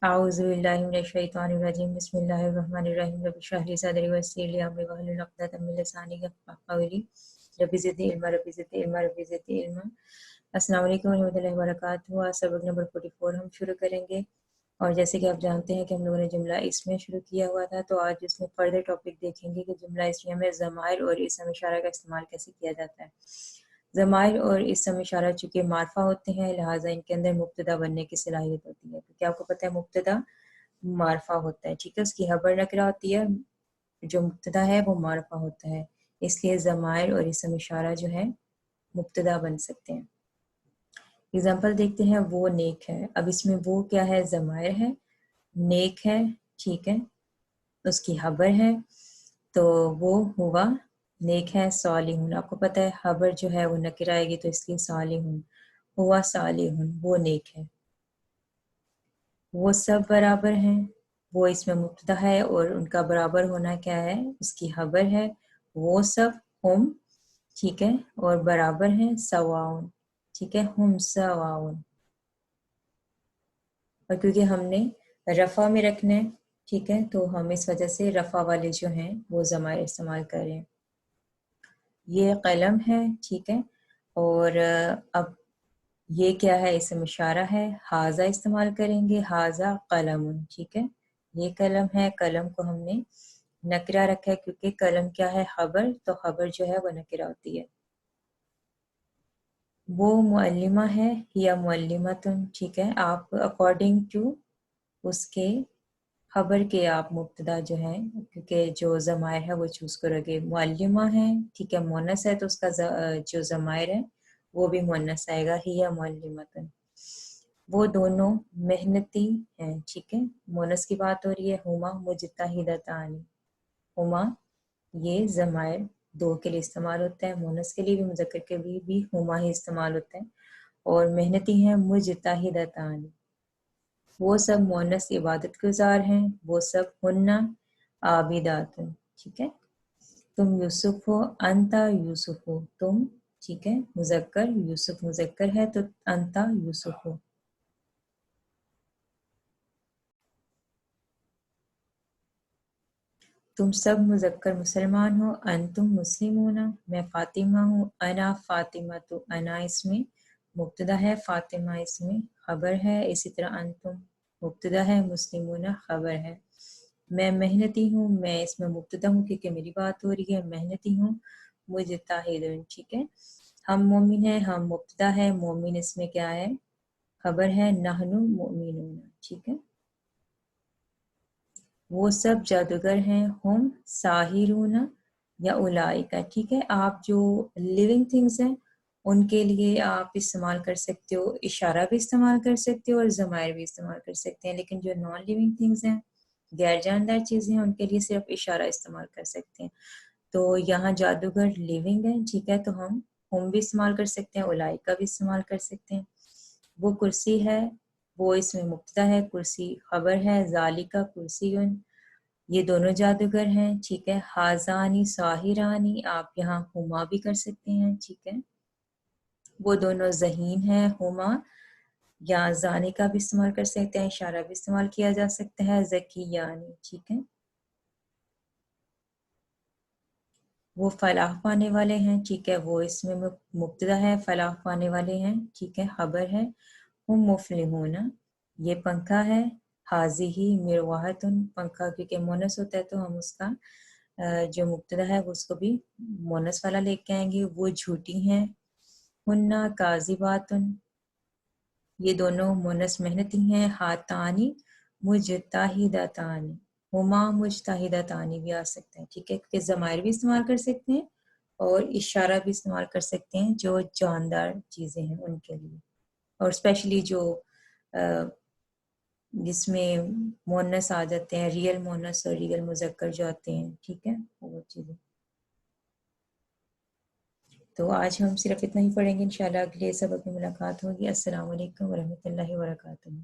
औज़ुबिल्लाहिमिनश्शैतानिर्रजीम बिस्मिल्लाहिर्रहमानिर्रहीम रब्बि इश्रह ली सदरी वयस्सिर ली अमरी वहलुल उक़दतम मिन लिसानी यफ़क़हू क़ौली रब्बि ज़िदनी इल्मा रब्बि ज़िदनी इल्मा रब्बि ज़िदनी इल्मा। अस्सलामु अलैकुम वरहमतुल्लाहि वबरकातुहू। आज सबक नंबर 44 हम शुरू करेंगे और जैसे कि आप जानते हैं कि हम लोगों ने जुमला इसमें शुरू किया हुआ था, तो आज इसमें फर्दर टॉपिक देखेंगे कि जुमला इसमें में ज़माइर और इसम इशारा का इस्तेमाल कैसे किया जाता है। ज़माइर और इसम इशारा चूँकि मार्फा होते हैं, लिहाजा इनके अंदर मुब्तदा बनने की सलाहियत होती है, क्योंकि आपको पता है मुब्तदा मार्फा होता है, ठीक है, उसकी खबर नकरा होती है, जो मुब्तदा है वो मार्फा होता है, इसलिए ज़माइर और इसम इशारा जो है मुब्तदा बन सकते हैं। एग्जाम्पल देखते हैं, वो नेक है। अब इसमें वो क्या है? ज़माइर है, नेक है, ठीक है, उसकी खबर है, तो वो हुआ नेक है सालिहुन। आपको पता है खबर जो है वो नकिरा आएगी, तो इसलिए सालिहुन हुआ सालिहुन, वो नेक है। वो सब बराबर हैं, वो इसमें मुब्तदा है और उनका बराबर होना क्या है? उसकी खबर है। वो सब हम, ठीक है, और बराबर हैं सवाउन, ठीक है, हम सवाउन। और क्योंकि हमने रफ़ा में रखना है, ठीक है, तो हम इस वजह से रफ़ा वाले जो हैं वो ज़माइर इस्तेमाल कर रहे हैं। ये कलम है, ठीक है, और अब ये क्या है? इसम इशारा है, हाजा इस्तेमाल करेंगे, हाजा कलमुन, ठीक है, ये कलम है। कलम को हमने नकरा रखा है क्योंकि कलम क्या है? खबर, तो खबर जो है वो नकरा होती है। वो मुअल्लिमा है या मुअल्लिमतुन, ठीक है, आप अकॉर्डिंग टू उसके खबर के आप मुब्तदा जो है, क्योंकि जो ज़माइर है वो चूज़ करोगे। मुअल्लिमा है, ठीक है, मुअन्नस है, तो उसका जो ज़माइर है वो भी मुअन्नस आएगा, हिया मुअल्लिमतुन। वो दोनों मेहनती हैं, ठीक है, मुअन्नस की बात हो रही है। हुमा मुजतहिदतानी, हुमा ये ज़माइर दो के लिए इस्तेमाल होता है, मुअन्नस के लिए भी मुज़क्कर के लिए भी हुमा ही इस्तेमाल होता है। और मेहनती हैं मुजतहिदतानी, वो सब मुअन्नस इबादत गुजार हैं, वो सब हुन्ना आबिदातुन, ठीक है। तुम यूसुफ हो, अंता यूसुफ हो, तुम, ठीक है, मुज़क्कर, यूसुफ मुज़क्कर है, तो अंता यूसुफ हो। तुम सब मुज़क्कर मुसलमान हो, अंतुम मुस्लिमूना, मैं फातिमा हूँ, अना फातिमा, तो अना इसमें मुब्तदा है, फातिमा इसमें खबर है। इसी तरह अंतुम मुब्तदा है, मुस्लिमूना खबर है। मैं मेहनती हूँ, मैं इसमें मुब्तदा हूँ क्योंकि मेरी बात हो रही है, मेहनती हूँ। मुजताहिदुन, ठीक है, हम मोमिन हैं, हम मुब्तदा है, मोमिन इसमें क्या है? खबर है, नहनु मोमिनून, ठीक है। वो सब जादूगर हैं, हम साहिरून या उलाइका, ठीक है। आप जो लिविंग थिंग्स हैं उनके लिए आप इस्तेमाल कर सकते हो, इशारा भी इस्तेमाल कर सकते हो और ज़माइर भी इस्तेमाल कर सकते हैं, लेकिन जो नॉन लिविंग थिंग्स हैं, गैर जानदार चीज़ें हैं, उनके लिए सिर्फ इशारा इस्तेमाल कर सकते हैं। तो यहाँ जादूगर लिविंग है, ठीक है, तो हम भी इस्तेमाल कर सकते हैं, उलाइका भी इस्तेमाल कर सकते हैं। वो कुर्सी है, वो इसमें मुब्तदा है, कुर्सी खबर है, ज़ालिका कुर्सीयुन, ये दोनों जादूगर हैं, ठीक है। हाजानी साहिरानी, आप यहाँ हुमा भी कर सकते हैं, ठीक है। वो दोनों ज़हीन हैं, हुमा, या जाने का भी इस्तेमाल कर सकते हैं, इशारा भी इस्तेमाल किया जा सकता है, ज़कियानी, ठीक है। वो फलाह पाने वाले हैं, ठीक है, वो इसमें मुब्तदा है, फलाह पाने वाले हैं, ठीक है, खबर है। हम मुफलिहूना, ये पंखा है, हाज़िही मिरवाहतुन, पंखा क्योंकि मोनस होता है तो हम उसका जो मुब्तदा है वो उसको भी मोनस वाला लेके आएंगे। वो झूठी हैं, हुन्ना काज़िबातुन, ये दोनों मोनस मेहनती हैं। हातानी मुजताहिदतानी, हुमा मुजताहिदतानी भी आ सकते हैं, ठीक है, क्योंकि ज़माइर भी इस्तेमाल कर सकते हैं और इशारा भी इस्तेमाल कर सकते हैं जो जानदार चीज़ें हैं उनके लिए, और स्पेशली जो जिसमें मोनस आ जाते हैं, रियल मोनस और रियल मुज़क्कर जो आते हैं, ठीक है, वो चीज़ें। तो आज हम सिर्फ इतना ही पढ़ेंगे, इंशाल्लाह अगले सबक में मुलाकात होगी। अस्सलाम वालेकुम वरहमतुल्लाहि वबरकातुहू।